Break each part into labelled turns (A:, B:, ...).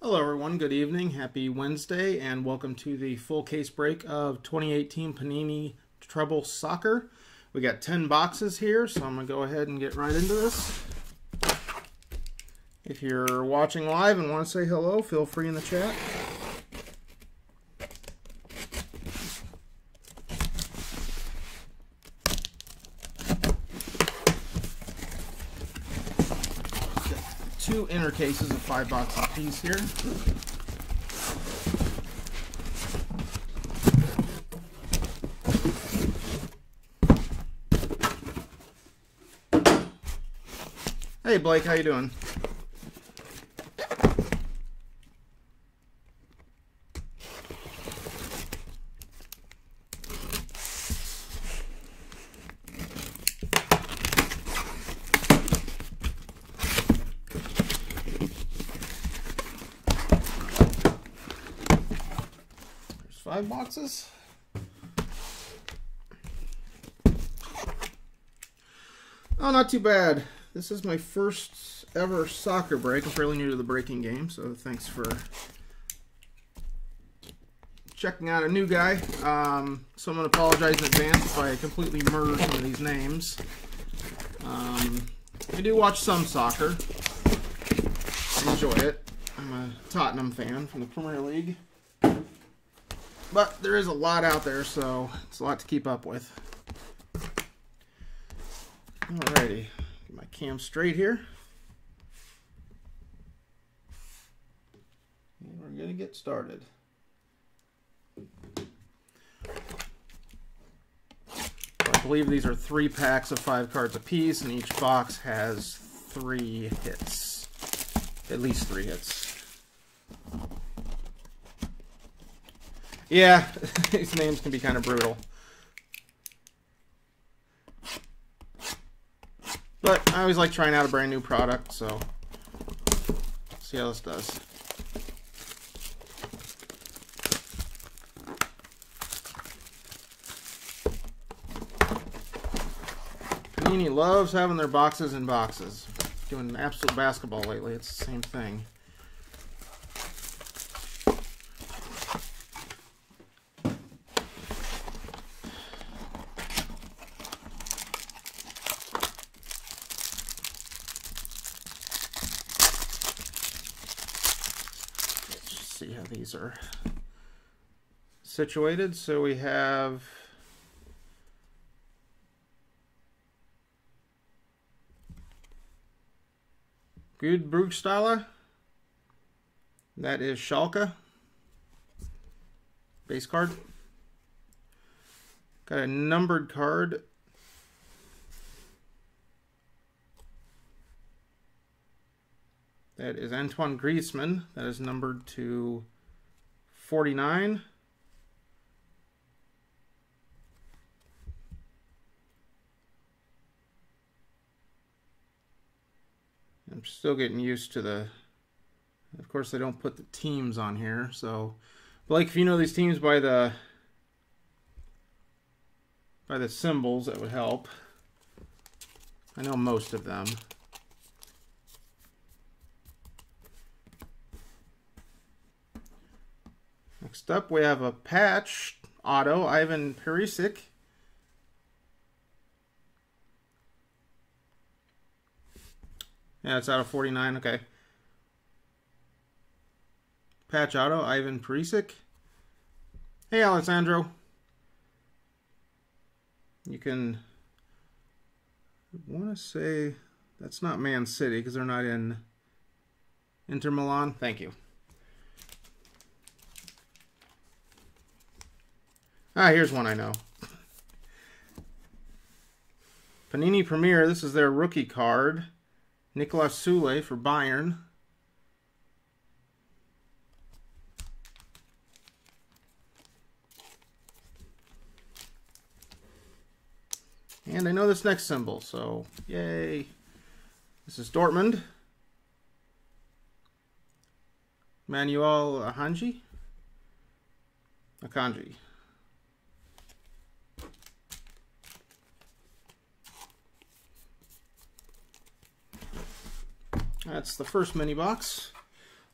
A: Hello everyone, good evening, happy Wednesday, and welcome to the full case break of 2018 Panini Treble Soccer. We got 10 boxes here, so I'm going to go ahead and get right into this. If you're watching live and want to say hello, feel free in the chat. Two inner cases of 5 boxes apiece here. Hey Blake, how you doing? There's 5 boxes. Oh, not too bad. This is my first ever soccer break. I'm fairly new to the breaking game, so thanks for checking out a new guy. So I'm going to apologize in advance if I completely murder some of these names. I do watch some soccer. I enjoy it. I'm a Tottenham fan from the Premier League. But there is a lot out there, so it's a lot to keep up with. Alrighty. My cam straight here. And we're going to get started. I believe these are 3 packs of 5 cards apiece, and each box has 3 hits. At least 3 hits. Yeah, these names can be kind of brutal. But I always like trying out a brand new product, so let's see how this does. Panini loves having their boxes in boxes. Doing absolute basketball lately, it's the same thing. See how these are situated. So we have Good Brugstala. That is Schalke. Base card. Got a numbered card. That is Antoine Griezmann. That is numbered to 49. I'm still getting used to the... Of course, they don't put the teams on here. So, Blake, if you know these teams by the symbols, that would help. I know most of them. Next up, we have a patch auto, Ivan Perisic. Yeah, it's out of 49. Okay. Patch auto, Ivan Perisic. Hey, Alessandro. You can... I want to say that's not Man City because they're not in Inter Milan. Thank you. Ah, here's one I know. Panini Premier, this is their rookie card. Nicolas Sule for Bayern. And I know this next symbol, so yay. This is Dortmund. Manuel Akanji. That's the first mini box.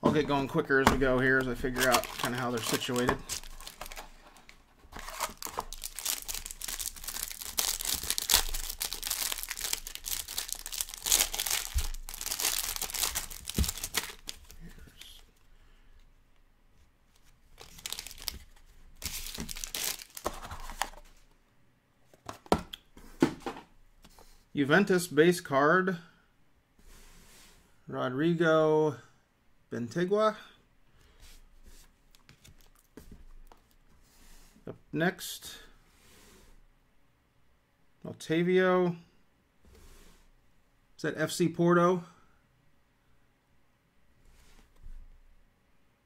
A: I'll get going quicker as we go here as I figure out kind of how they're situated. Juventus base card, Rodrigo Bentegua. Up next, Otavio. Is that FC Porto?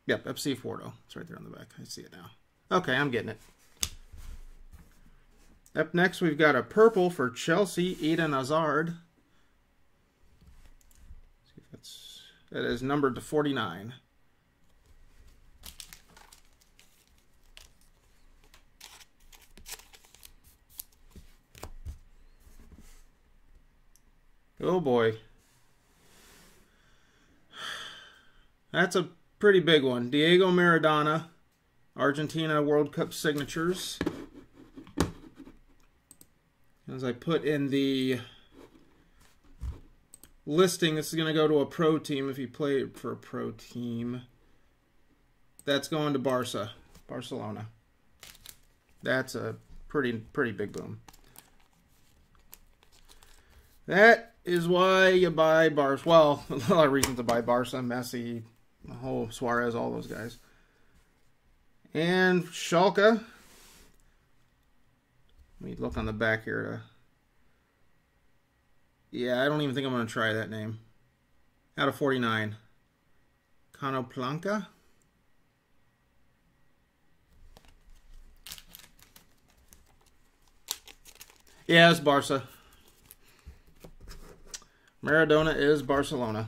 A: Yep, FC Porto. It's right there on the back. I see it now. Okay, I'm getting it. Up next, we've got a purple for Chelsea, Eden Hazard. See if that is numbered to 49. Oh boy. That's a pretty big one. Diego Maradona, Argentina World Cup signatures. As I put in the listing, this is going to go to a pro team if you play for a pro team. That's going to Barcelona. That's a pretty big boom. That is why you buy Barca. Well, a lot of reasons to buy Barca, Messi, the whole Suarez, all those guys. And Schalke. Let me look on the back here. Yeah, I don't even think I'm going to try that name. Out of 49. Canoplanca. Yeah, it's Barca. Maradona is Barcelona.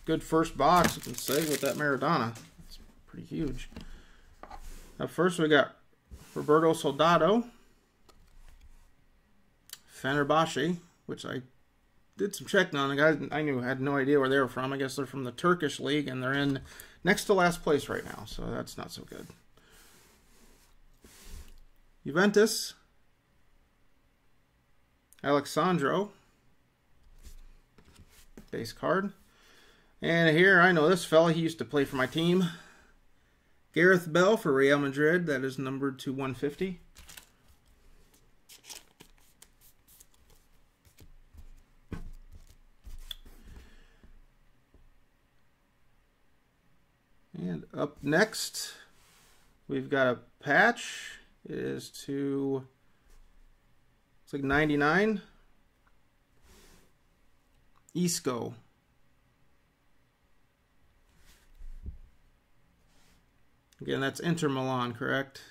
A: Good first box, you can say, with that Maradona. It's pretty huge. Up first, we got Roberto Soldado, Fenerbahce, which I did some checking on. The guys I had no idea where they were from. I guess they're from the Turkish league, and they're in next to last place right now, so that's not so good. Juventus, Alexandro, base card. And here, I know this fella. He used to play for my team. Gareth Bale for Real Madrid. That is numbered to 150. And up next, we've got a patch. It is to, it's like 99. Isco. Again, that's Inter Milan, correct?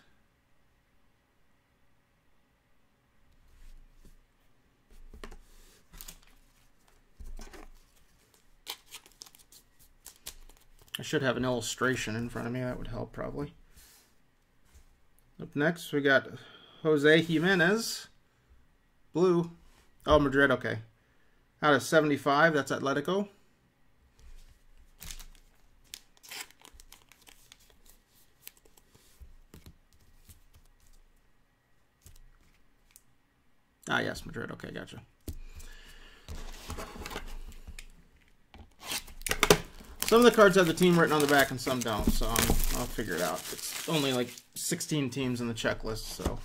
A: I should have an illustration in front of me. That would help, probably. Up next, we got Jose Jimenez. Blue. Oh, Madrid, okay. Out of 75, that's Atletico. Ah, yes, Madrid. Okay, gotcha. Some of the cards have the team written on the back and some don't, so I'll figure it out. It's only like 16 teams in the checklist, so.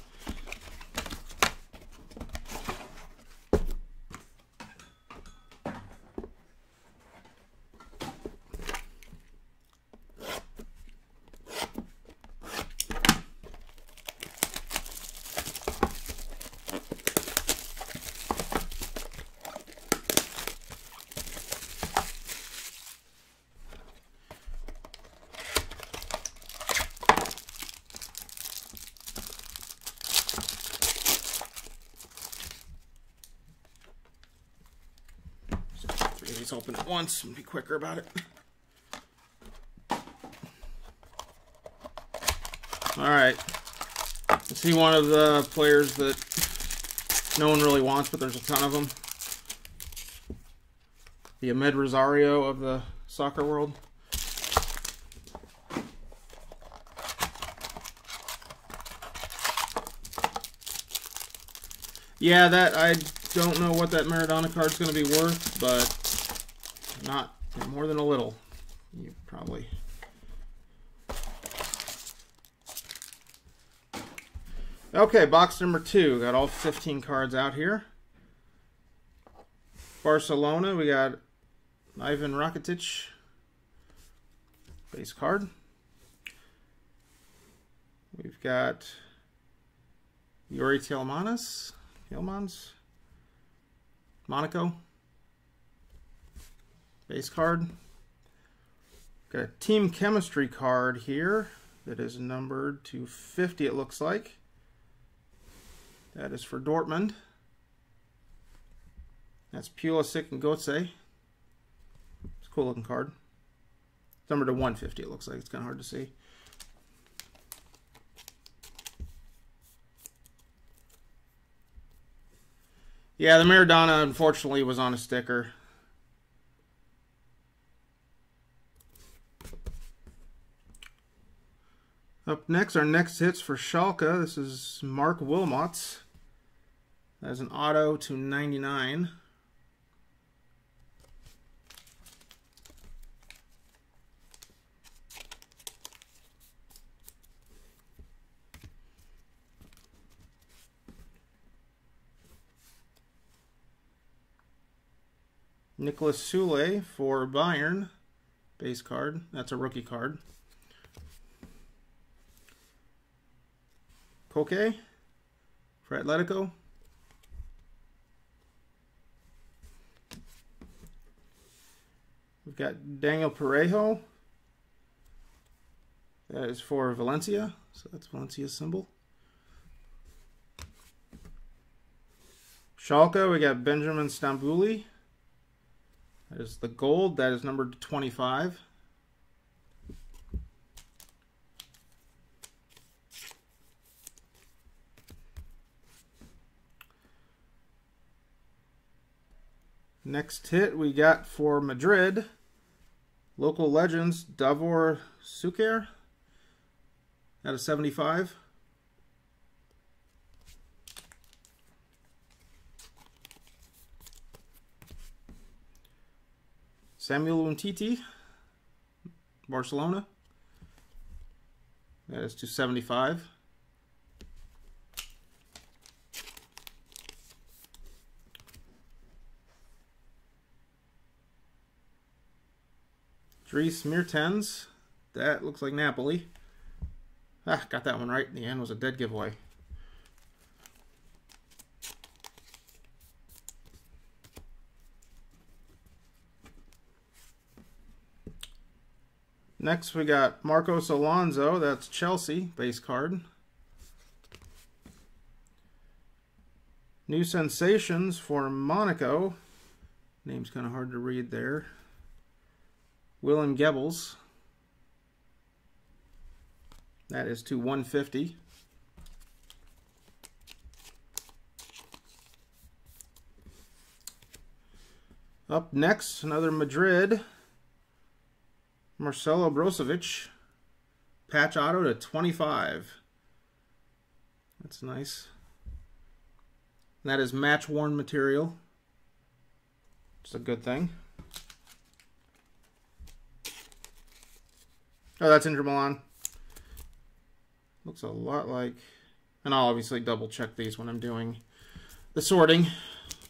A: these open at once and be quicker about it. Alright. Let's see one of the players that no one really wants, but there's a ton of them. The Ahmed Rosario of the soccer world. Yeah, that I don't know what that Maradona card's going to be worth, but not more than a little. You probably. Okay, box number 2. Got all 15 cards out here. Barcelona, we got Ivan Rakitic, base card. We've got Yuri Tielemans, Monaco, base card. Got a team chemistry card here that is numbered to 50, it looks like. That is for Dortmund. That's Pulisic and Götze. It's a cool looking card. It's numbered to 150, it looks like. It's kind of hard to see. Yeah, the Maradona, unfortunately, was on a sticker. Up next, our next hits for Schalke. This is Mark Wilmots. That's an auto to 99. Nicolas Sule for Bayern, base card. That's a rookie card. Koke for Atletico. We've got Daniel Parejo. That is for Valencia, so that's Valencia's symbol. Schalke, we got Benjamin Stambouli. That is the gold. That is numbered to 25. Next hit we got for Madrid, local legends, Davor Suker, out of 75. Samuel Umtiti, Barcelona. That is to 75. Dries Mertens. That looks like Napoli. Ah, got that one right. In the end was a dead giveaway. Next we got Marcos Alonso, that's Chelsea, base card. New sensations for Monaco. Name's kind of hard to read there. Willem Goebbels. That is to 150. Up next, another Madrid. Marcelo Brozovic, patch auto to 25. That's nice. And that is match worn material. It's a good thing. Oh, that's Inter Milan. Looks a lot like, and I'll obviously double check these when I'm doing the sorting.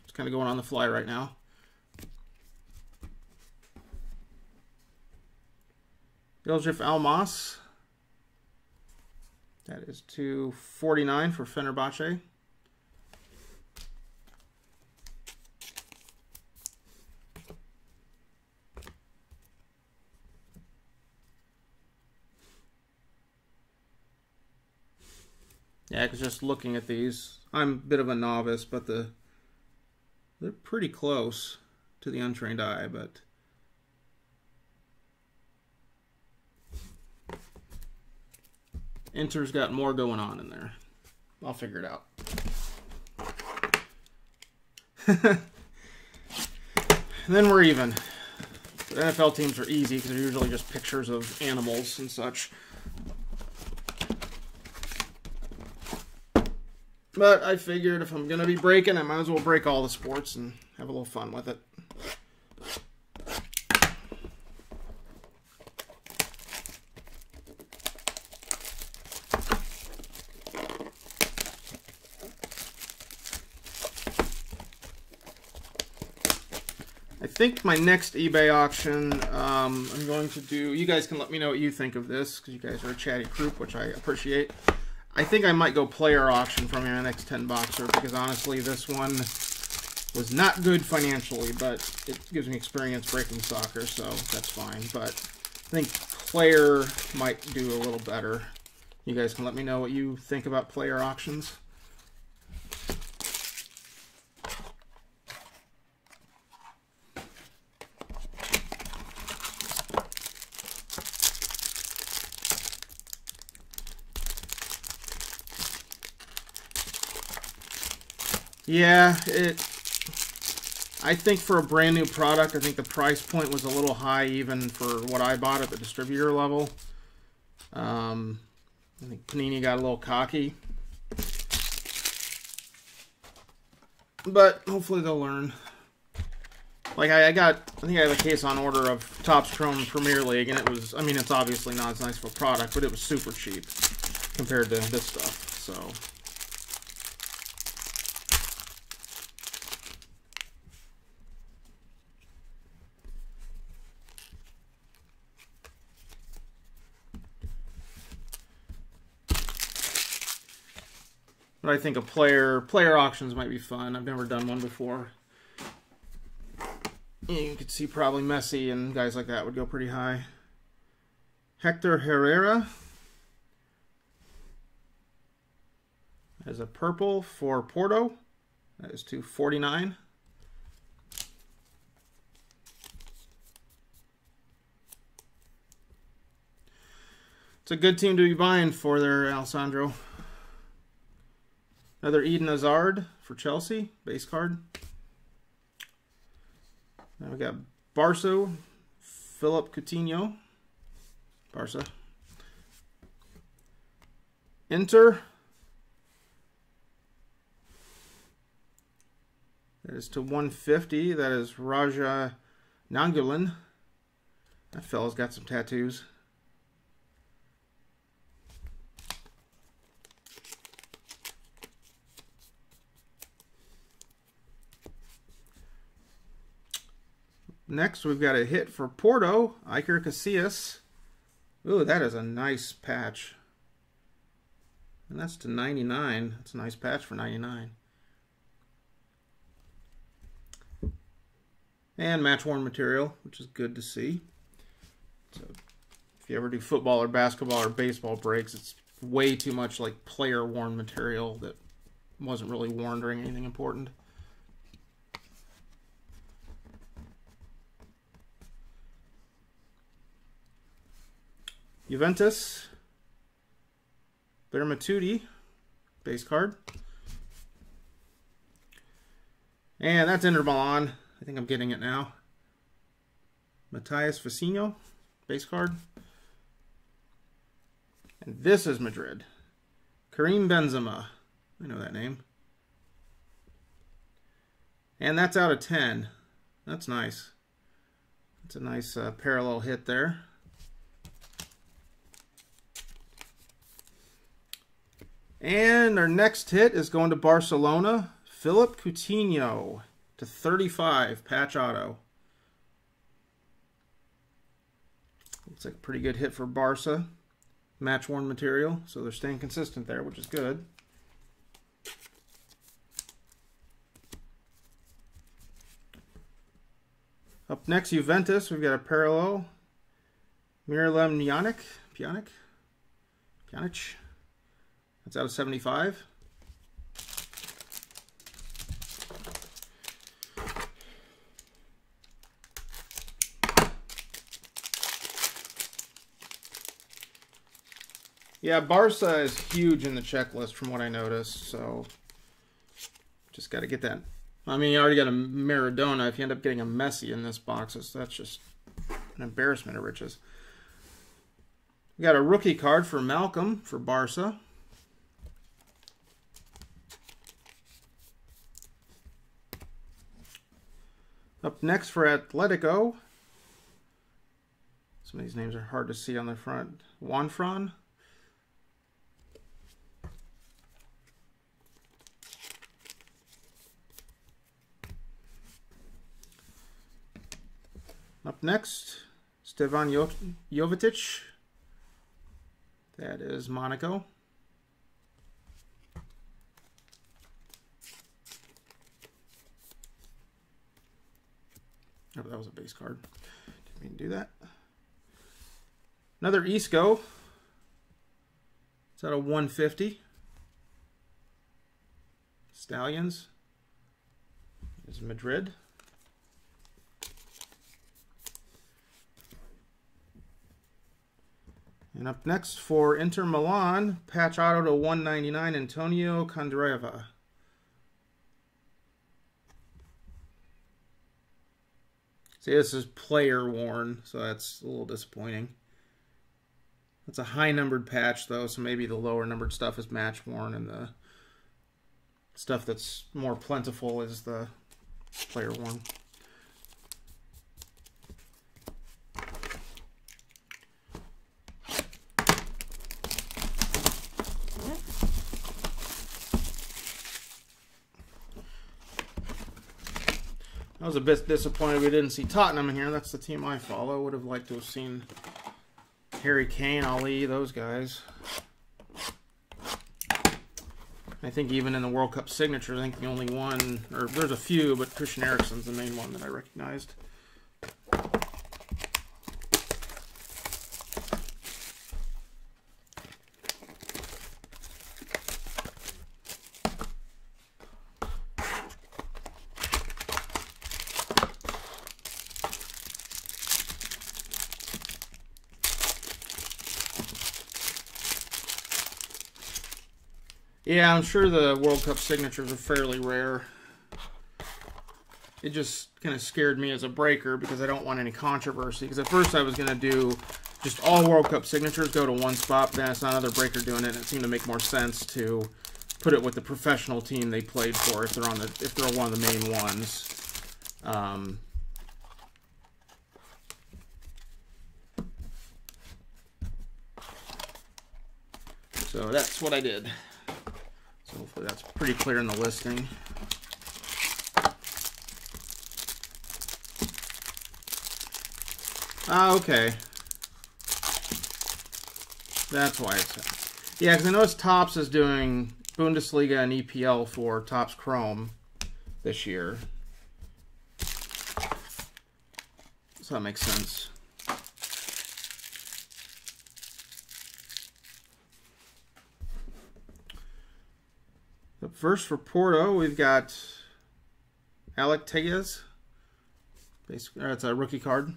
A: It's kind of going on the fly right now. Iljif Almas. That is to 49 for Fenerbahce. Yeah, because just looking at these, I'm a bit of a novice, but they're pretty close. to the untrained eye, but Inter's got more going on in there. I'll figure it out. And then we're even. The NFL teams are easy because they're usually just pictures of animals and such. But I figured if I'm going to be breaking, I might as well break all the sports and have a little fun with it. I think my next eBay auction, I'm going to do, you guys can let me know what you think of this, because you guys are a chatty group, which I appreciate. I think I might go player auction from my next 10 boxer, because honestly this one was not good financially, but it gives me experience breaking soccer, so that's fine. But I think player might do a little better. You guys can let me know what you think about player auctions. Yeah, I think for a brand new product, I think the price point was a little high even for what I bought at the distributor level. I think Panini got a little cocky. But hopefully they'll learn. Like I think I have a case on order of Topps Chrome Premier League, and it was, I mean, it's obviously not as nice of a product, but it was super cheap compared to this stuff, so. But I think a player auctions might be fun. I've never done one before. You could see probably Messi and guys like that would go pretty high. Hector Herrera as a purple for Porto. That is $249. It's a good team to be buying for there, Alessandro. Another Eden Hazard for Chelsea, base card. Now we got Barca, Philip Coutinho, Barca. Inter. That is to 150. That is Raja Nangulan. That fella's got some tattoos. Next, we've got a hit for Porto, Iker Casillas. Ooh, that is a nice patch. And that's to 99. That's a nice patch for 99. And match-worn material, which is good to see. So, if you ever do football or basketball or baseball breaks, it's way too much like player-worn material that wasn't really worn during anything important. Juventus, Bermatuti, base card. And that's Inter Milan. I think I'm getting it now. Matthias Vecino, base card. And this is Madrid. Karim Benzema. I know that name. And that's out of 10. That's nice. That's a nice parallel hit there. And our next hit is going to Barcelona. Philip Coutinho to 35, patch auto. Looks like a pretty good hit for Barca. Match-worn material, so they're staying consistent there, which is good. Up next, Juventus. We've got a parallel. Miralem Pjanic. That's out of 75. Yeah, Barca is huge in the checklist from what I noticed, so just got to get that. I mean, you already got a Maradona. If you end up getting a Messi in this box, that's just an embarrassment of riches. We got a rookie card for Malcolm for Barca. Up next for Atletico. Some of these names are hard to see on the front. Juanfran. Up next, Stevan Jovetic. That is Monaco. Oh, that was a base card. Didn't mean to do that. Another Isco. It's out of 150. Stallions. This is Madrid. And up next for Inter Milan, patch auto to 199, Antonio Candreva. See, this is player worn, so that's a little disappointing. It's a high numbered patch though, so maybe the lower numbered stuff is match worn and the stuff that's more plentiful is the player worn. I was a bit disappointed we didn't see Tottenham in here. That's the team I follow. Would have liked to have seen Harry Kane, Ali, those guys. I think even in the World Cup signatures, I think the only one, or there's a few, but Christian Eriksen's the main one that I recognized. Yeah, I'm sure the World Cup signatures are fairly rare. It just kind of scared me as a breaker because I don't want any controversy. Because at first I was going to do just all World Cup signatures go to one spot, but then it's another breaker doing it. And it seemed to make more sense to put it with the professional team they played for if they're one of the main ones. So that's what I did. So hopefully that's pretty clear in the listing. Ah, okay. That's why it's... Yeah, because I noticed Topps is doing Bundesliga and EPL for Topps Chrome this year. So that makes sense. Up first for Porto, we've got Alec Tejas. It's a rookie card.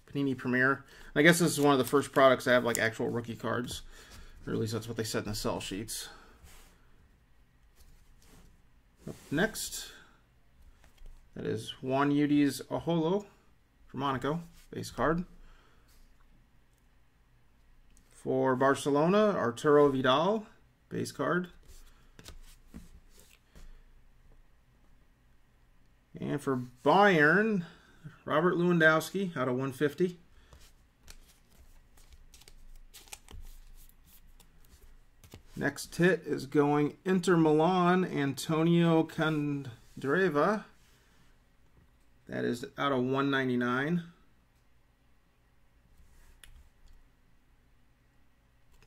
A: Panini Premier. I guess this is one of the first products that have like actual rookie cards. Or at least that's what they said in the sell sheets. Up next, that is Juan Udi's Oholo for Monaco. Base card. For Barcelona, Arturo Vidal. Base card. And for Bayern, Robert Lewandowski out of 150. Next hit is going Inter Milan, Antonio Candreva. That is out of 199.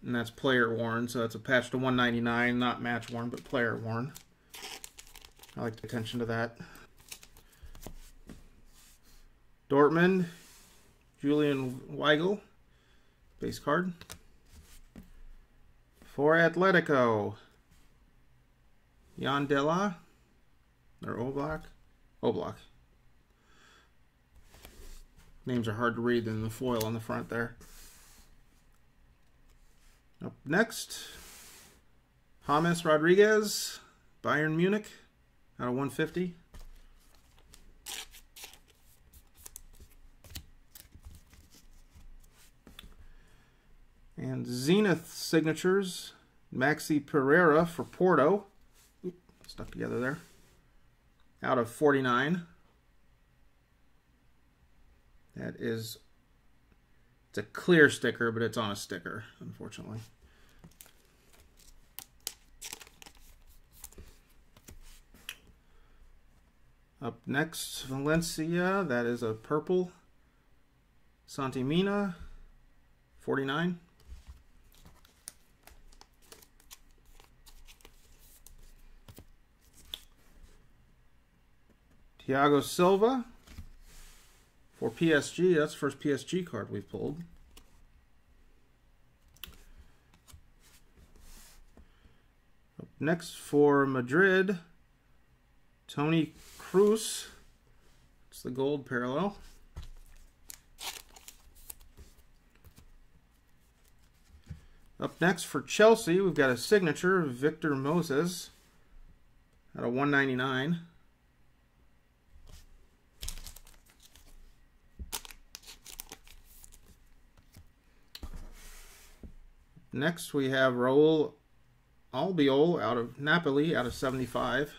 A: And that's player worn, so it's a patch to 199, not match worn, but player worn. I like to pay attention to that. Dortmund, Julian Weigl, base card. For Atletico, Jan Della, or Oblak. Names are hard to read in the foil on the front there. Up next, James Rodriguez, Bayern Munich, out of 150. And Zenith signatures, Maxi Pereira for Porto. Oop, stuck together there. Out of 49. That is, it's a clear sticker, but it's on a sticker, unfortunately. Up next, Valencia. That is a purple. Santimina, 49. Thiago Silva for PSG. That's the first PSG card we've pulled. Up next for Madrid, Toni Kroos. It's the gold parallel. Up next for Chelsea, we've got a signature, Victor Moses, out of 199. Next, we have Raul Albiol out of Napoli, out of 75.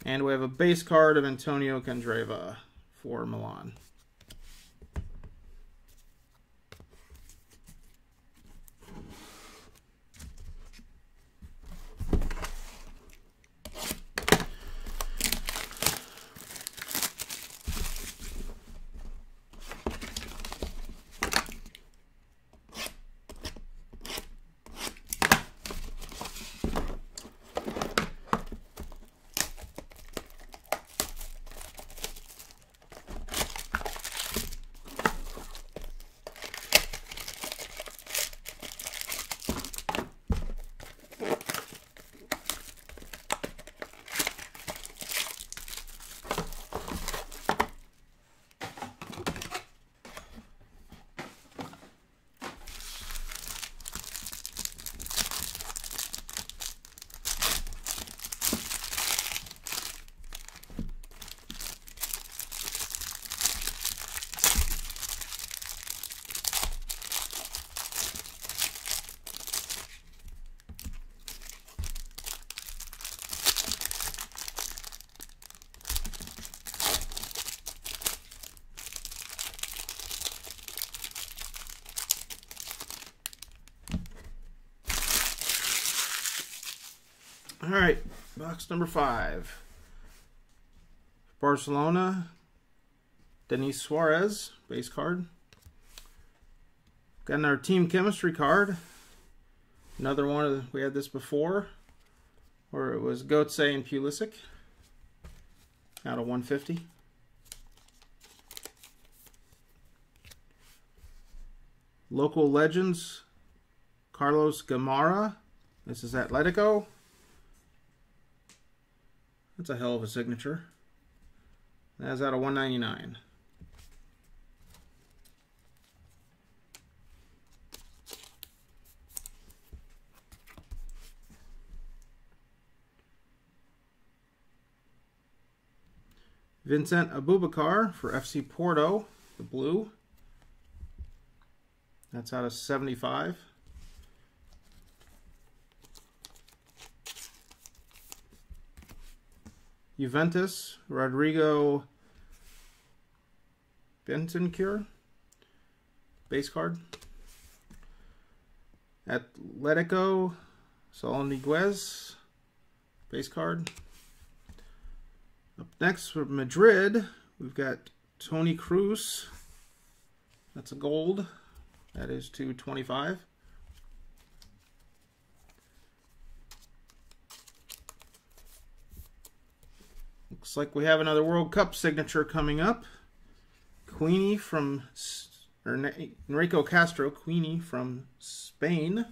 A: And we have a base card of Antonio Candreva for Milan. All right, box number 5. Barcelona, Denis Suarez, base card. Got another team chemistry card. Another one of the, we had this before, where it was Götze and Pulisic, out of 150. Local legends, Carlos Gamarra. This is Atletico. That's a hell of a signature. That's out of 199. Vincent Abubakar for FC Porto, the blue. That's out of 75. Juventus, Rodrigo Bentancur, base card. Atletico, Saul Niguez, base card. Up next for Madrid, we've got Toni Kroos. That's a gold. That is 225. Looks like we have another World Cup signature coming up. Queenie from, or Enrico Castro, Queenie from Spain.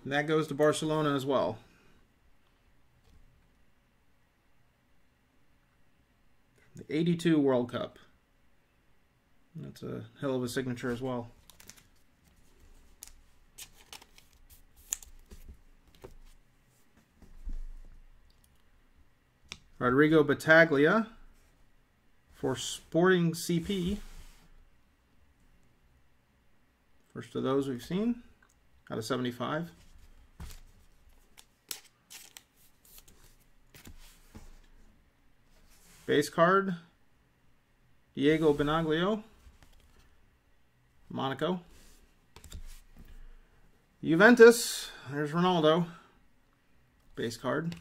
A: And that goes to Barcelona as well. The 82 World Cup. That's a hell of a signature as well. Rodrigo Battaglia for Sporting CP. First of those we've seen, out of 75. Base card, Diego Benaglio, Monaco. Juventus, there's Ronaldo. Base card.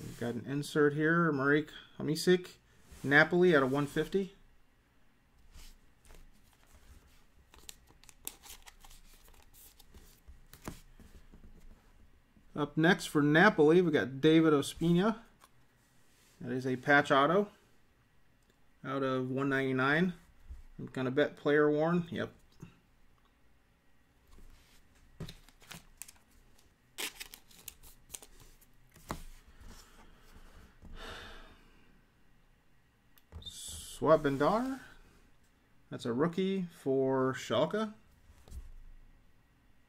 A: We've got an insert here, Marek Hamsik, Napoli out of 150. Up next for Napoli, we got David Ospina. That is a patch auto out of 199. I'm gonna bet player worn. Yep. Swat Bendar. That's a rookie for Schalke.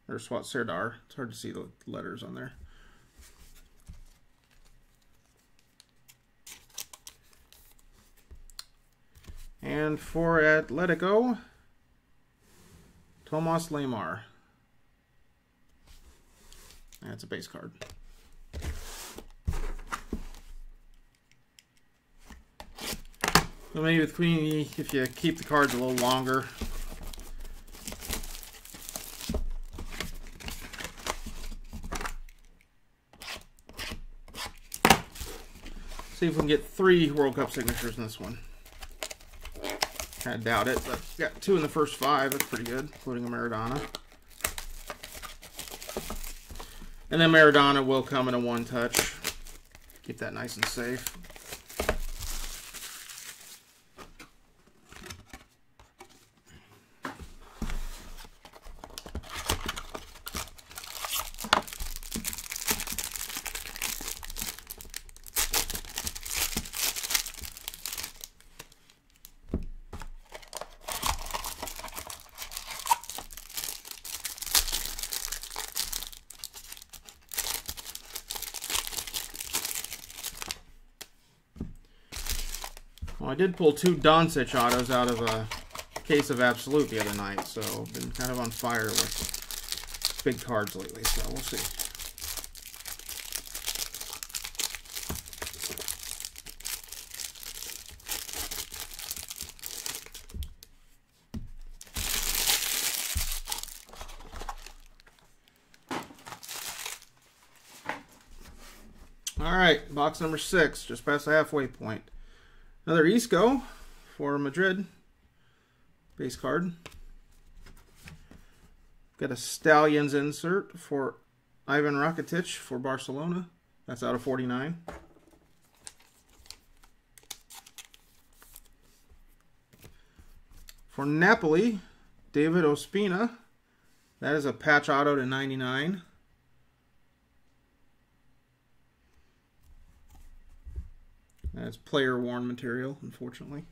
A: Or Swat Serdar. It's hard to see the letters on there. And for Atletico, Tomas Lemar. That's a base card. So maybe with Queenie, if you keep the cards a little longer. See if we can get 3 World Cup signatures in this one. Kind of doubt it, but got 2 in the first 5. That's pretty good, including a Maradona. And then Maradona will come in a 1-touch. Keep that nice and safe. Well, I did pull 2 Doncic autos out of a case of Absolute the other night, so I've been kind of on fire with big cards lately, so we'll see. All right, box number 6, just past the halfway point. Another Isco for Madrid, base card. Got a Stallions insert for Ivan Rakitic for Barcelona. That's out of 49. For Napoli, David Ospina. That is a patch auto to 99. That's player worn material, unfortunately.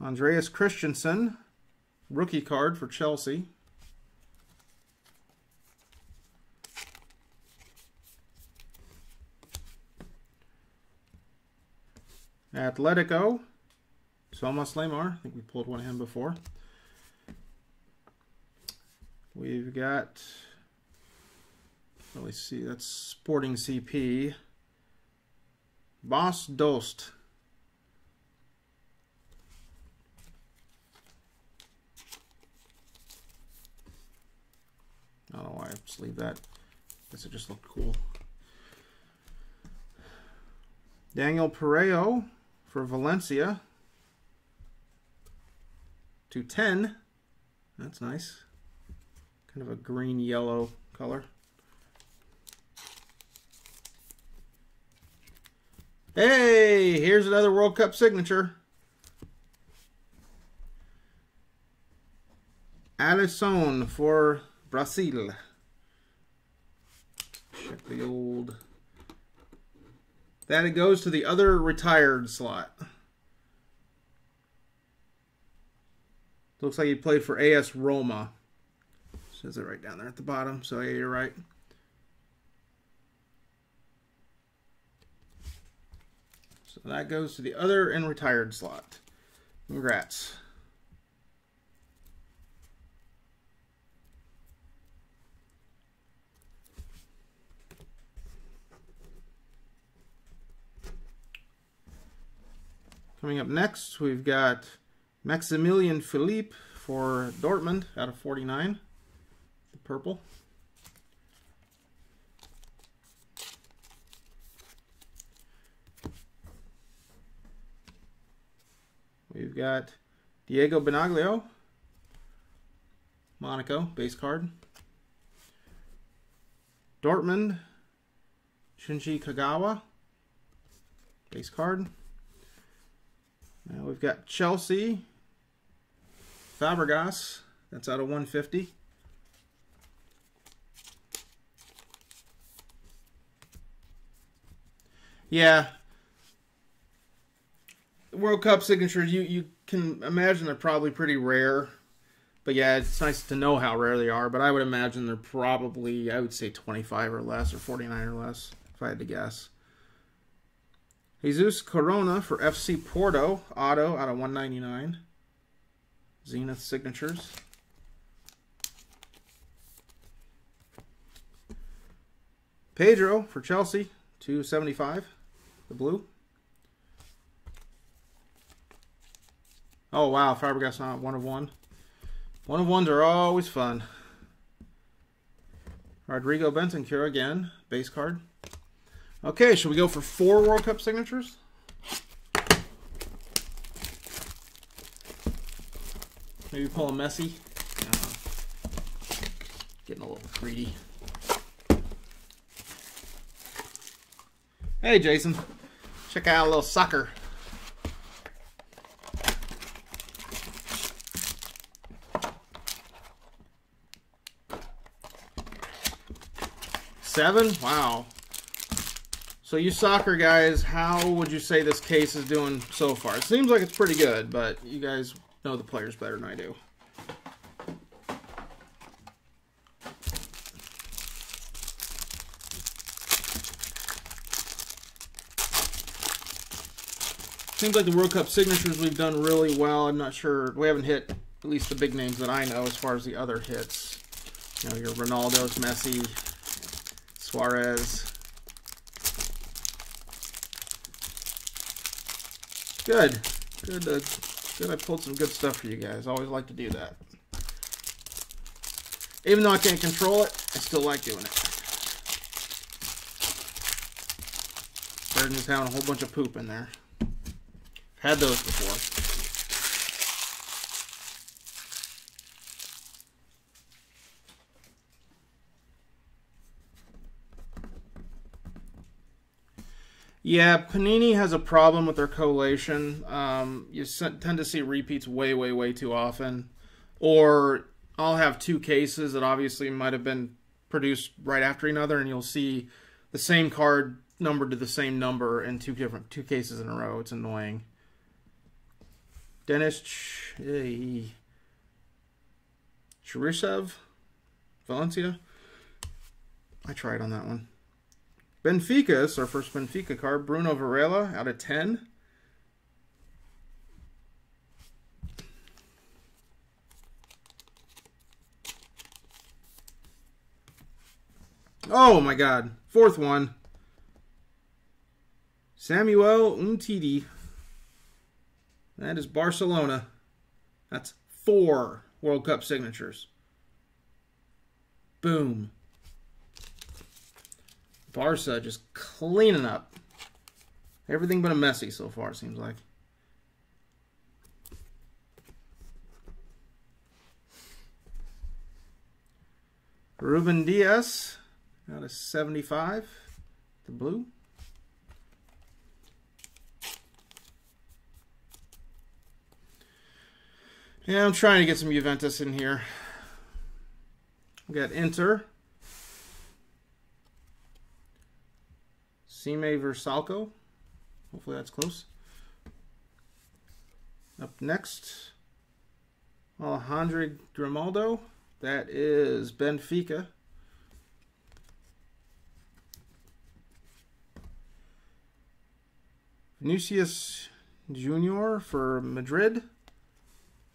A: Andreas Christensen, rookie card for Chelsea. Atletico, Tomas Lemar. I think we pulled one of him before. We've got, let's see, that's Sporting CP. Bas Dost. I don't know why I just leave that. Guess it just looked cool. Daniel Pereiro for Valencia. 210. That's nice. Kind of a green-yellow color. Hey, here's another World Cup signature. Alisson for Brazil. Check the old... That it goes to the other retired slot. Looks like he played for AS Roma. Says it right down there at the bottom. So yeah, you're right. So that goes to the other and retired slot. Congrats. Coming up next, we've got Maximilian Philippe for Dortmund out of 49. The purple. We've got Diego Benaglio, Monaco, base card. Dortmund, Shinji Kagawa, base card. Now we've got Chelsea, Fabregas, that's out of 150. Yeah. World Cup signatures, you can imagine they're probably pretty rare. But yeah, it's nice to know how rare they are. But I would imagine they're probably, I would say 25 or less, or 49 or less, if I had to guess. Jesus Corona for FC Porto, auto out of 199. Zenith signatures. Pedro for Chelsea, 275, the blue. Oh wow, Fabregas not 1 of 1. 1 of 1s are always fun. Rodrigo Bentancur again, base card. Okay, should we go for 4 World Cup signatures? Maybe pull a Messi. Getting a little greedy. Hey, Jason. Check out a little soccer. Seven? Wow. So you soccer guys, how would you say this case is doing so far? It seems like it's pretty good, but you guys know the players better than I do. Seems like the World Cup signatures we've done really well. I'm not sure. We haven't hit at least the big names that I know as far as the other hits. You know, your Ronaldo's, Messi, Suarez. Good. Good. I pulled some good stuff for you guys. I always like to do that. Even though I can't control it, I still like doing it. Better than just having a whole bunch of poop in there. Had those before. Yeah, Panini has a problem with their collation. You tend to see repeats way too often. Or I'll have 2 cases that obviously might have been produced right after another, and you'll see the same card numbered to the same number in 2 cases in a row. It's annoying. Denis Chirisev, Valencia. I tried on that one. Benfica, it's our first Benfica card. Bruno Varela out of 10. Oh my God. 4th one. Samuel Umtiti. That is Barcelona. That's 4 World Cup signatures. Boom. Barca just cleaning up. Everything but a Messi so far, seems like. Ruben Diaz out of 75. The blue. Yeah, I'm trying to get some Juventus in here. We got Inter. Sime Versalco. Hopefully that's close. Up next, Alejandro Grimaldo. That is Benfica. Vinicius Junior for Madrid.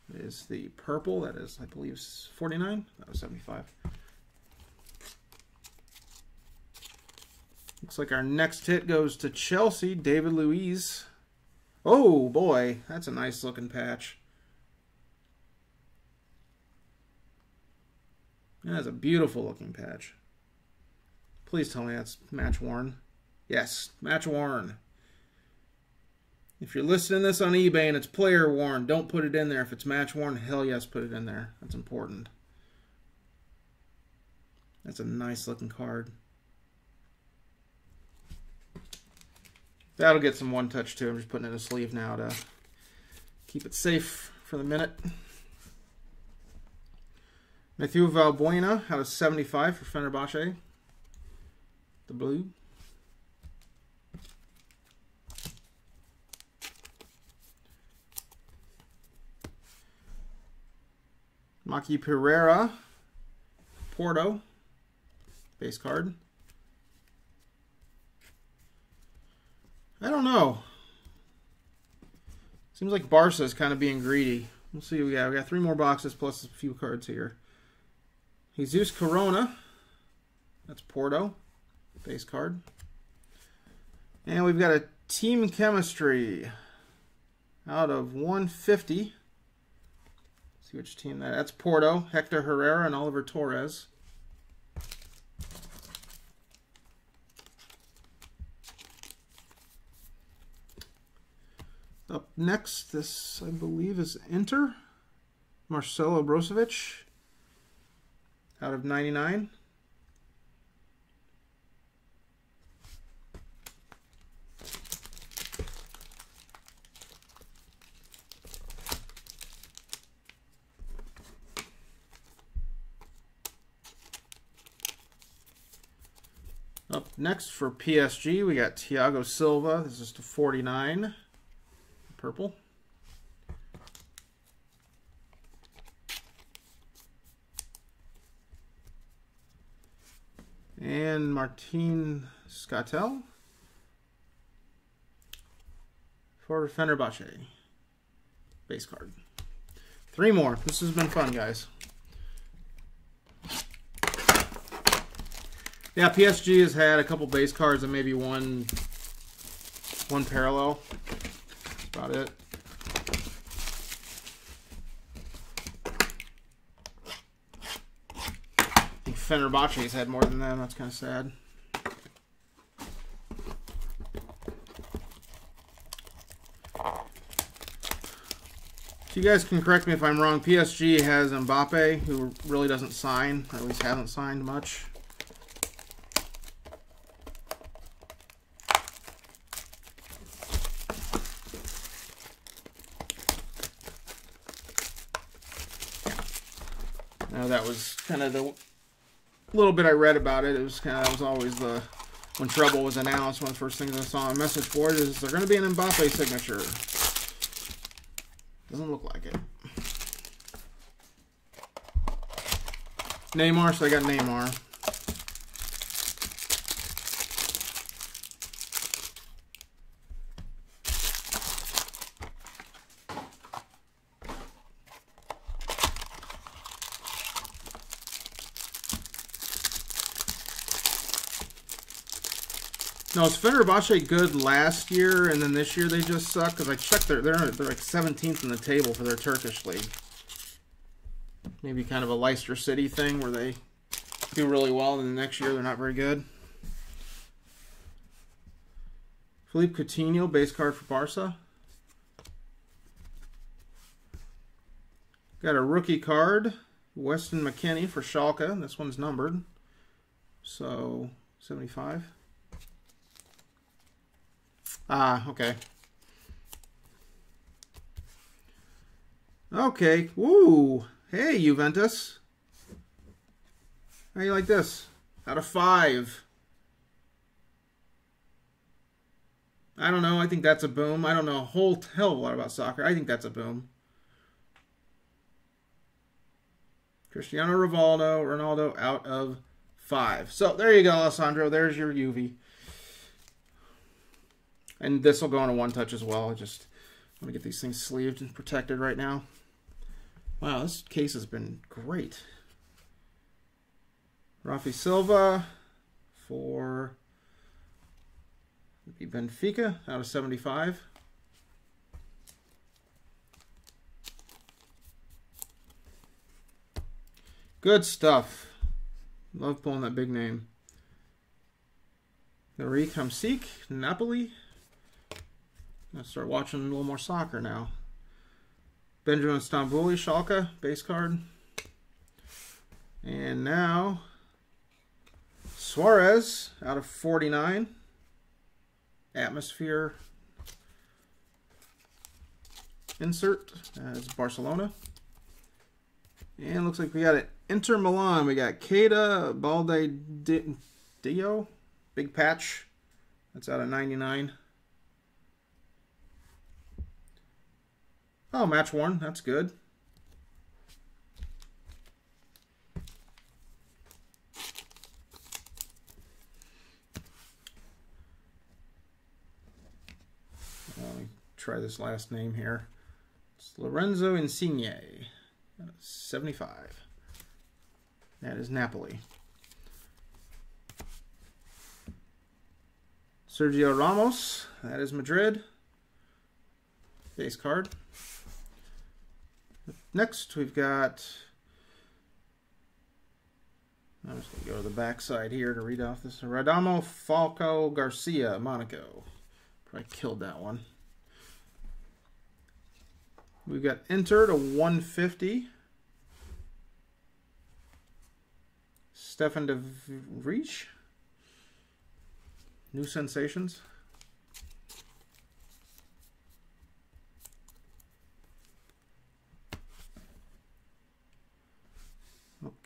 A: That is the purple. That is, I believe, 49. That was 75. Looks like our next hit goes to Chelsea, David Luiz. Oh boy, that's a nice looking patch. That's a beautiful looking patch. Please tell me that's match worn. Yes, match worn. If you're listing this on eBay and it's player worn, don't put it in there. If it's match worn, hell yes, put it in there. That's important. That's a nice looking card. That'll get some one touch too. I'm just putting it in a sleeve now to keep it safe for the minute. Mathieu Valbuena out of 75 for Fenerbahce. The blue. Maki Pereira, Porto, base card. I don't know. Seems like Barca is kind of being greedy. We'll see what we got. We got 3 more boxes plus a few cards here. Jesus Corona, that's Porto, base card. And we've got a Team Chemistry out of 150. See which team that's Porto, Hector Herrera and Oliver Torres. Up next, this I believe is Inter, Marcelo Brozovic out of 99. Up next for PSG, we got Thiago Silva. This is to 49, purple. And Martin Scatel for Fenerbahce, base card. 3 more. This has been fun, guys. Yeah, PSG has had a couple base cards and maybe one parallel. That's about it. I think Fenerbahce's had more than them. That's kind of sad. You guys can correct me if I'm wrong. PSG has Mbappe, who really doesn't sign, or at least hasn't signed much. That was kind of the little bit I read about it. It was kind of, that was always the, when trouble was announced, one of the first things I saw on a message board is they're going to be an Mbappe signature. Doesn't look like it. Neymar, so I got Neymar. No, is Fenerbahce good last year, and then this year they just suck? Because I checked, they're like 17th in the table for their Turkish league. Maybe kind of a Leicester City thing where they do really well, and the next year they're not very good. Philippe Coutinho, base card for Barca. Got a rookie card, Weston McKennie for Schalke. This one's numbered, so 75. Ah, okay. Okay. Woo. Hey, Juventus. How you like this? Out of 5. I don't know. I think that's a boom. I don't know a whole hell of a lot about soccer. I think that's a boom. Cristiano Ronaldo out of 5. So there you go, Alessandro. There's your UV. And this will go on a one-touch as well. I just want to get these things sleeved and protected right now. Wow, this case has been great. Rafi Silva for Benfica out of 75. Good stuff. Love pulling that big name. Nari Kamsik, Napoli. I'm going to start watching a little more soccer now. Benjamin Stambouli, Schalke, base card. And now, Suarez out of 49. Atmosphere insert as Barcelona. And looks like we got it. Inter Milan. We got Keita Balde-Dio. Big patch. That's out of 99. Oh, match worn. That's good. Let me try this last name here. It's Lorenzo Insigne. 75. That is Napoli. Sergio Ramos. That is Madrid. Base card. Next, we've got... I'm just going to go to the back side here to read off this. Radamo Falco Garcia, Monaco. Probably killed that one. We've got Inter to 150. Stefan de Vrij. New sensations.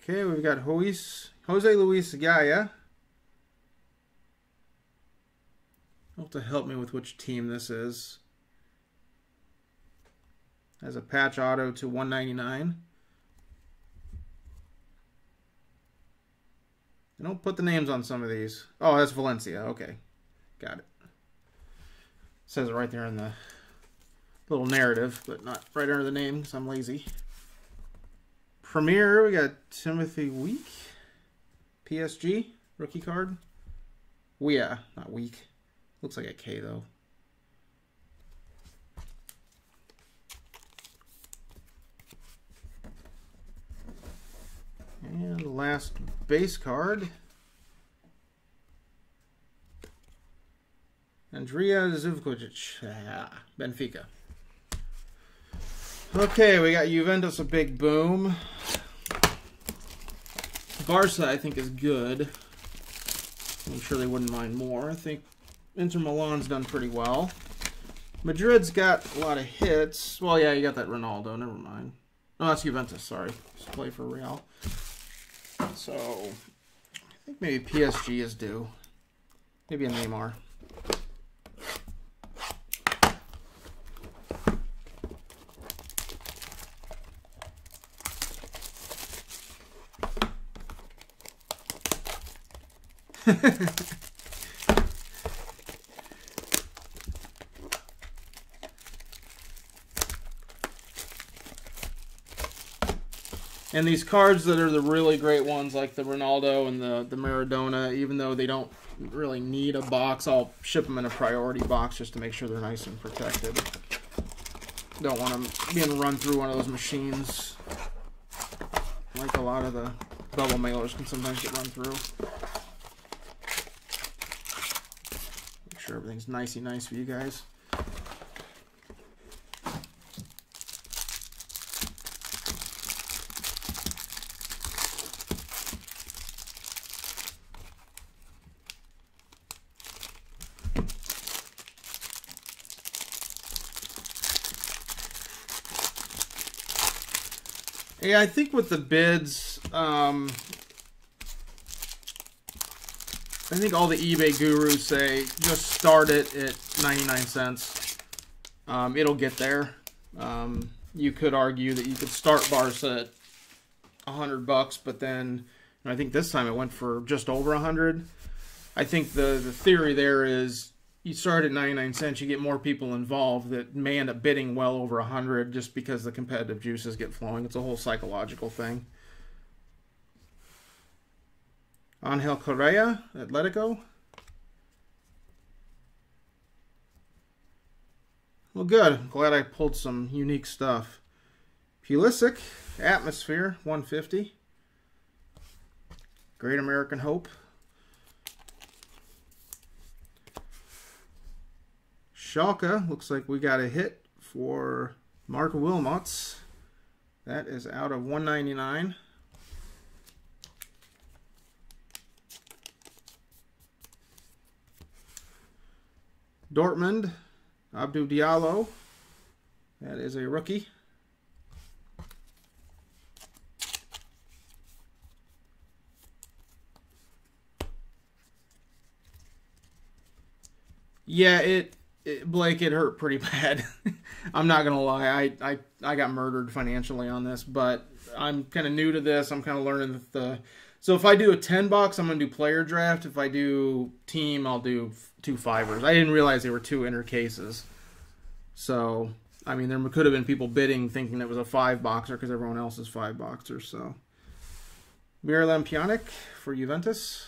A: Okay, we've got Jose Luis Gaya. You'll have to help me with which team this is. As a patch auto to 199. They don't put the names on some of these. Oh, that's Valencia. Okay. Got it. Says it right there in the little narrative, but not right under the name because I'm lazy. Premier, we got Timothy Week. PSG, rookie card. Weah, not Week. Looks like a K, though. And the last base card. Andrija Zivkovic, Benfica. Okay, we got Juventus, a big boom. Barca, I think, is good. I'm sure they wouldn't mind more. I think Inter Milan's done pretty well. Madrid's got a lot of hits. Well, yeah, you got that Ronaldo. Never mind. No, that's Juventus, sorry. Just play for Real. So, I think maybe PSG is due. Maybe a Neymar. And these cards that are the really great ones, like the Ronaldo and the Maradona, even though they don't really need a box, I'll ship them in a priority box just to make sure they're nice and protected. Don't want them being run through one of those machines, like a lot of the bubble mailers can sometimes get run through. Make sure everything's nicey nice for you guys. Yeah, I think with the bids, I think all the eBay gurus say just start it at 99 cents. It'll get there. You could argue that you could start Barca at $100, but then I think this time it went for just over 100. I think the theory there is you start at 99 cents, you get more people involved that may end up bidding well over 100 just because the competitive juices get flowing. It's a whole psychological thing. Angel Correa, Atletico. Well, good. I'm glad I pulled some unique stuff. Pulisic, Atmosphere, 150. Great American Hope. Schalke, looks like we got a hit for Mark Wilmots. That is out of 199. Dortmund, Abdou Diallo. That is a rookie. Yeah, Blake, it hurt pretty bad. I'm not gonna lie. I got murdered financially on this, but I'm kind of new to this. I'm kind of learning so if I do a 10 box, I'm gonna do player draft. If I do team, I'll do 2 fivers. I didn't realize they were 2 inner cases. So I mean, there could have been people bidding thinking it was a 5 boxer because everyone else is 5 boxers. So Miralem Pjanic for Juventus.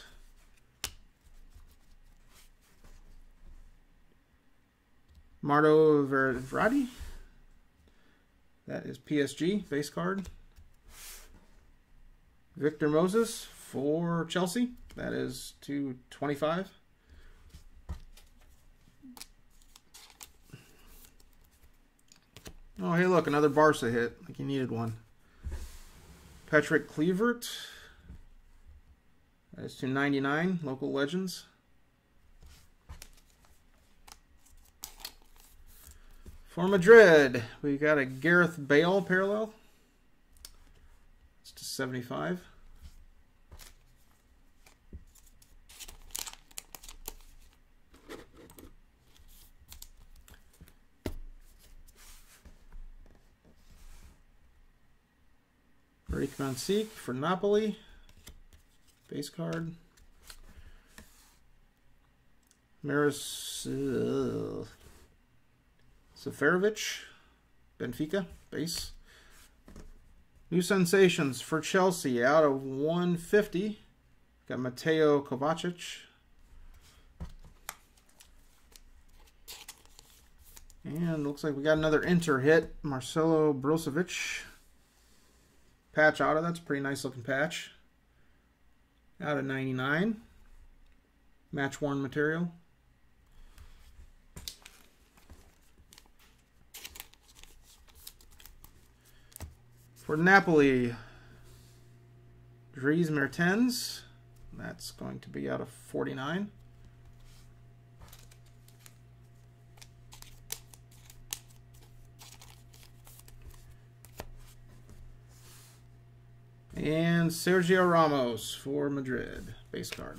A: Marto Verratti. That is PSG, base card. Victor Moses for Chelsea. That is 225. Oh, hey, look, another Barca hit. Like you needed one. Patrick Kluivert. That is 299, local legends. For Madrid, we got a Gareth Bale parallel. It's to 75. Rick Mansik for Napoli. Base card. Maris Seferovic, Benfica, base. New sensations for Chelsea out of 150. Got Mateo Kovacic. And looks like we got another Inter hit. Marcelo Brozovic. Patch auto. That's a pretty nice looking patch. Out of 99. Match worn material. For Napoli, Dries Mertens. That's going to be out of 49. And Sergio Ramos for Madrid, base card.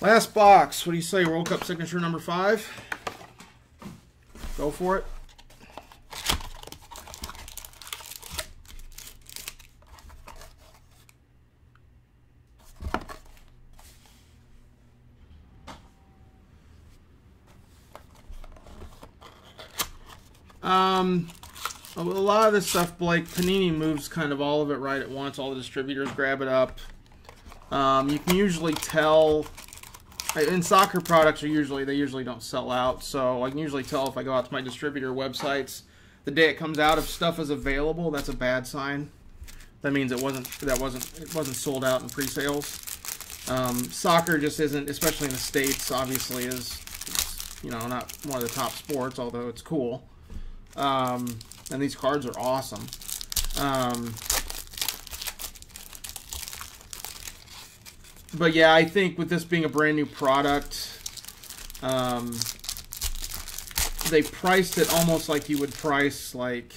A: Last box. What do you say? World Cup signature number 5. Go for it. A lot of this stuff, Blake, Panini moves kind of all of it right at once. All the distributors grab it up. You can usually tell. In soccer products, they usually don't sell out, so I can usually tell if I go out to my distributor websites. the day it comes out, if stuff is available, that's a bad sign. That means it wasn't sold out in pre-sales. Soccer just isn't, especially in the States, obviously is you know, not one of the top sports, although it's cool. And these cards are awesome. But yeah, I think with this being a brand new product, they priced it almost like you would price like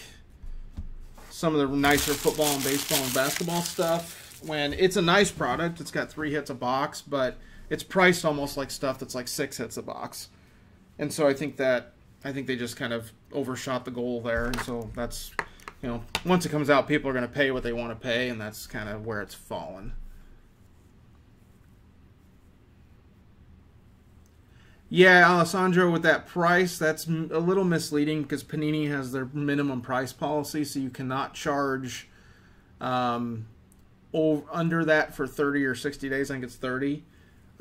A: some of the nicer football and baseball and basketball stuff. When it's a nice product, it's got 3 hits a box, but it's priced almost like stuff that's like 6 hits a box. And so I think they just kind of overshot the goal there. And so that's, you know, once it comes out, people are going to pay what they want to pay, and that's kind of where it's fallen. Yeah, Alessandro, with that price, that's a little misleading because Panini has their minimum price policy, so you cannot charge under that for 30 or 60 days. I think it's 30.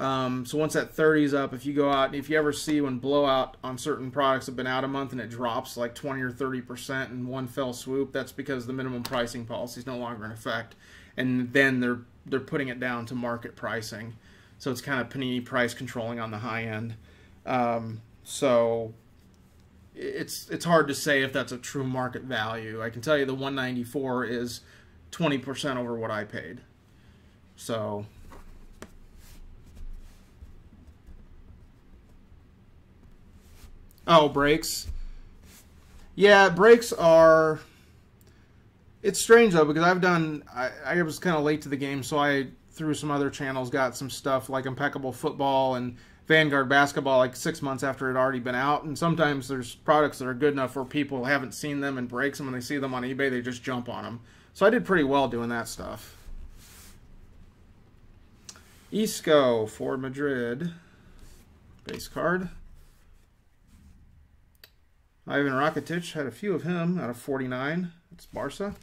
A: So once that 30 is up, if you go out, and if you ever see when blowout on certain products have been out a month and it drops like 20 or 30% in one fell swoop, that's because the minimum pricing policy is no longer in effect. And then they're putting it down to market pricing. So it's kind of Panini price controlling on the high end. So it's hard to say if that's a true market value. I can tell you the 194 is 20% over what I paid. So oh, breaks. Yeah, breaks are, it's strange though, because I was kind of late to the game, so I through some other channels got some stuff like Impeccable Football and Vanguard Basketball like 6 months after it had already been out. And sometimes there's products that are good enough where people haven't seen them and breaks them. When they see them on eBay, they just jump on them. So I did pretty well doing that stuff. Isco for Madrid. Base card. Ivan Rakitic, had a few of him out of 49. It's Barca.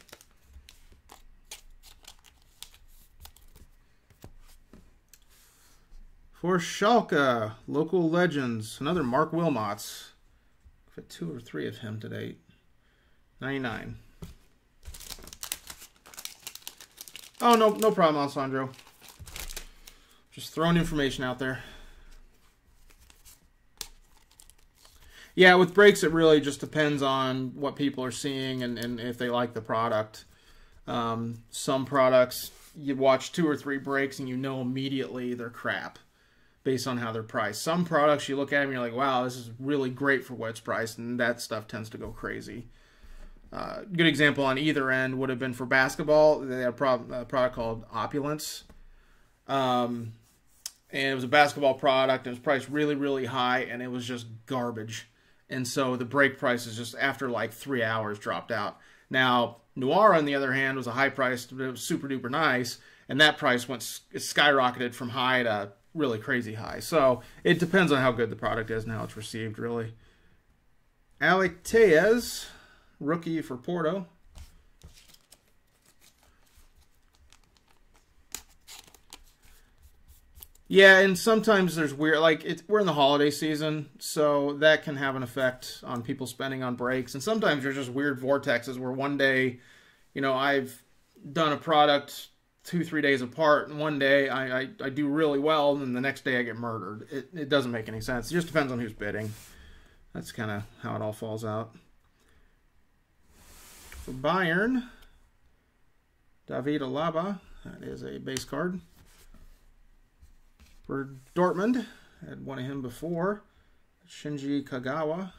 A: For Schalke, local legends, another Mark Wilmots. I've had 2 or 3 of him to date. 99. Oh, no problem, Alessandro. Just throwing information out there. Yeah, with breaks, it really just depends on what people are seeing and if they like the product. Some products, you watch 2 or 3 breaks and you know immediately they're crap based on how they're priced. Some products, you look at them and you're like, wow, this is really great for what it's priced, and that stuff tends to go crazy. Good example on either end would have been for basketball. They had a product called Opulence. And it was a basketball product. It was priced really, really high, and it was just garbage. And so the break prices just after like 3 hours dropped out. Now, Noir, on the other hand, was a high price, but it was super duper nice, and that price skyrocketed from high to really crazy high. So it depends on how good the product is and how it's received, really. Alec Tejas, rookie for Porto. Yeah, and sometimes there's weird, like we're in the holiday season, so that can have an effect on people spending on breaks. And sometimes there's just weird vortexes where one day, you know, I've done a product 2-3 days apart, and one day I do really well, and then the next day I get murdered. It doesn't make any sense. It just depends on who's bidding. That's kind of how it all falls out. For Bayern, David Alaba, that is a base card. For Dortmund, I had one of him before, Shinji Kagawa.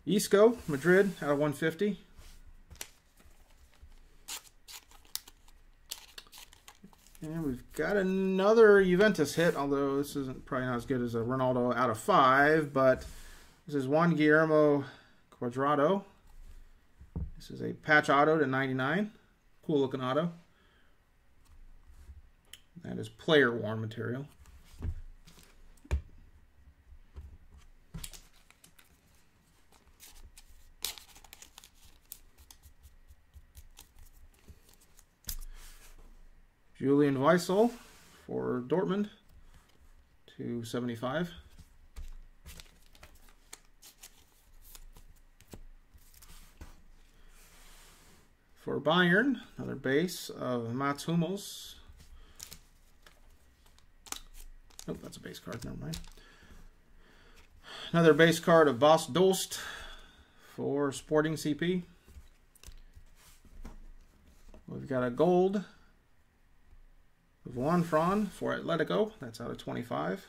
A: Isco, Madrid, out of 150. And we've got another Juventus hit, although this isn't probably not as good as a Ronaldo out of 5, but this is Juan Guillermo Cuadrado. This is a patch auto to 99. Cool looking auto. That is player worn material. Julian Weissel for Dortmund, 275. For Bayern, another base of Mats Hummels. Oh, that's a base card. Never mind. Another base card of Bas Dost for Sporting CP. We've got a gold of Juan Fran for Atletico. That's out of 25.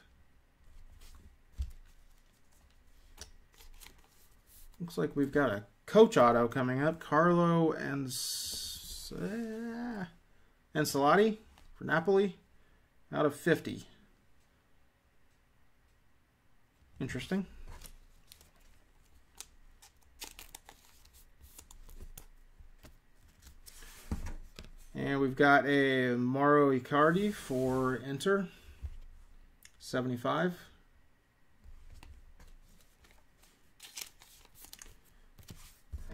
A: Looks like we've got a Coach auto coming up. Carlo Ancelotti for Napoli out of 50. Interesting. And we've got a Mauro Icardi for Inter, 75.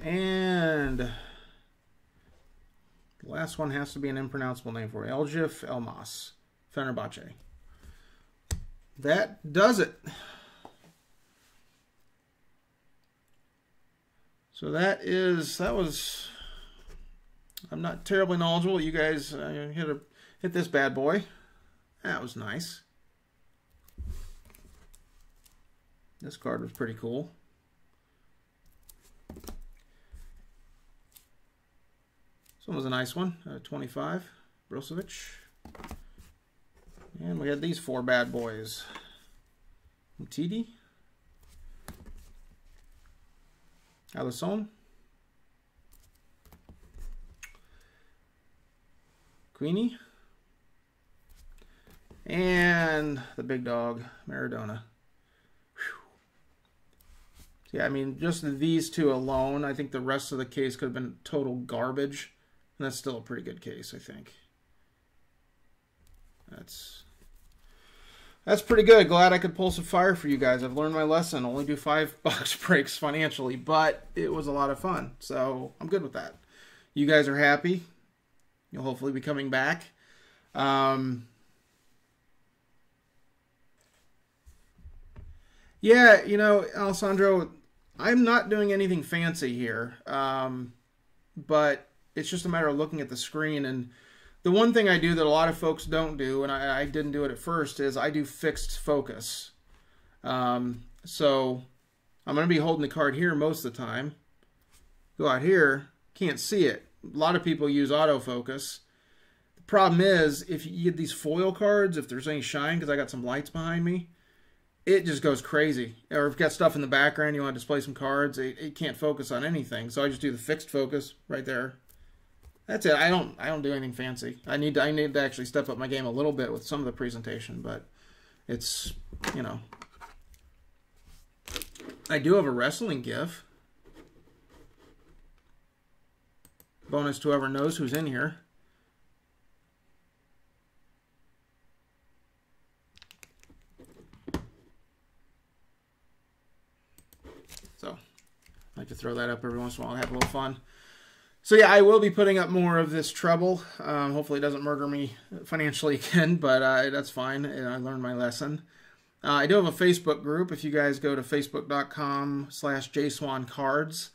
A: And the last one has to be an impronounceable name for Eljif Elmas, Fenerbahce. That does it. So that was, I'm not terribly knowledgeable. You guys hit this bad boy. That was nice. This card was pretty cool. This one was a nice one, 25, Brozovic. And we had these four bad boys. Mtidi, Alisson, Queenie, and the big dog, Maradona. Yeah, I mean, just these two alone, I think the rest of the case could have been total garbage. And that's still a pretty good case, I think. That's pretty good. Glad I could pull some fire for you guys. I've learned my lesson. Only do 5 box breaks financially, but it was a lot of fun. So I'm good with that. You guys are happy. You'll hopefully be coming back. Yeah, you know, Alessandro, I'm not doing anything fancy here. But it's just a matter of looking at the screen. And the one thing I do that a lot of folks don't do, and I didn't do it at first, is I do fixed focus. So I'm going to be holding the card here most of the time. Go out here, can't see it. A lot of people use autofocus. The problem is, if you get these foil cards, if there's any shine, because I got some lights behind me, it just goes crazy. Or if you've got stuff in the background, you want to display some cards, it can't focus on anything. So I just do the fixed focus right there. That's it. I don't do anything fancy. I need to actually step up my game a little bit with some of the presentation, but it's, you know. I do have a wrestling GIF. Bonus to whoever knows who's in here. So, I like to throw that up every once in a while. Have a little fun. So yeah, I will be putting up more of this treble. Hopefully it doesn't murder me financially again, but that's fine. I learned my lesson. I do have a Facebook group. If you guys go to facebook.com/JaySwanCards,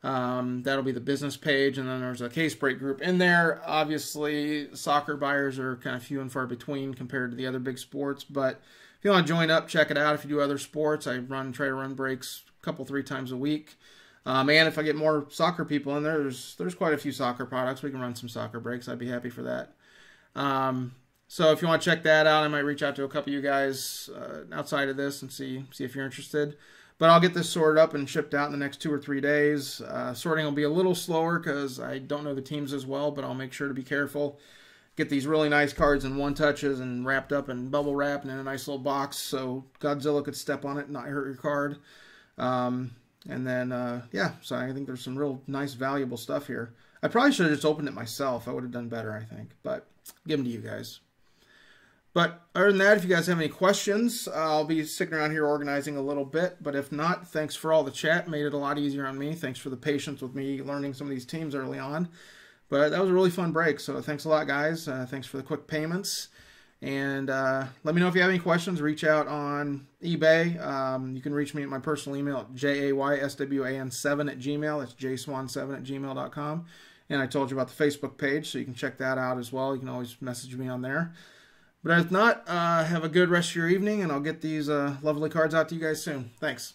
A: that'll be the business page, and then there's a case break group in there. Obviously, soccer buyers are kind of few and far between compared to the other big sports, but if you want to join up, check it out. If you do other sports, I try to run breaks a couple, 3 times a week. And if I get more soccer people in there, there's quite a few soccer products. We can run some soccer breaks. I'd be happy for that. So if you want to check that out, I might reach out to a couple of you guys outside of this and see if you're interested. But I'll get this sorted up and shipped out in the next 2 or 3 days. Sorting will be a little slower because I don't know the teams as well, but I'll make sure to be careful. Get these really nice cards in one-touches and wrapped up in bubble wrap and in a nice little box so Godzilla could step on it and not hurt your card. And then, yeah, so I think there's some real nice, valuable stuff here. I probably should have just opened it myself. I would have done better, I think. But give them to you guys. But other than that, if you guys have any questions, I'll be sticking around here organizing a little bit. But if not, thanks for all the chat. Made it a lot easier on me. Thanks for the patience with me learning some of these teams early on. But that was a really fun break. So thanks a lot, guys. Thanks for the quick payments. And let me know if you have any questions. Reach out on eBay. You can reach me at my personal email at jayswan7@gmail.com. That's jayswan7@gmail.com. And I told you about the Facebook page, so you can check that out as well. You can always message me on there. But if not, have a good rest of your evening, and I'll get these lovely cards out to you guys soon. Thanks.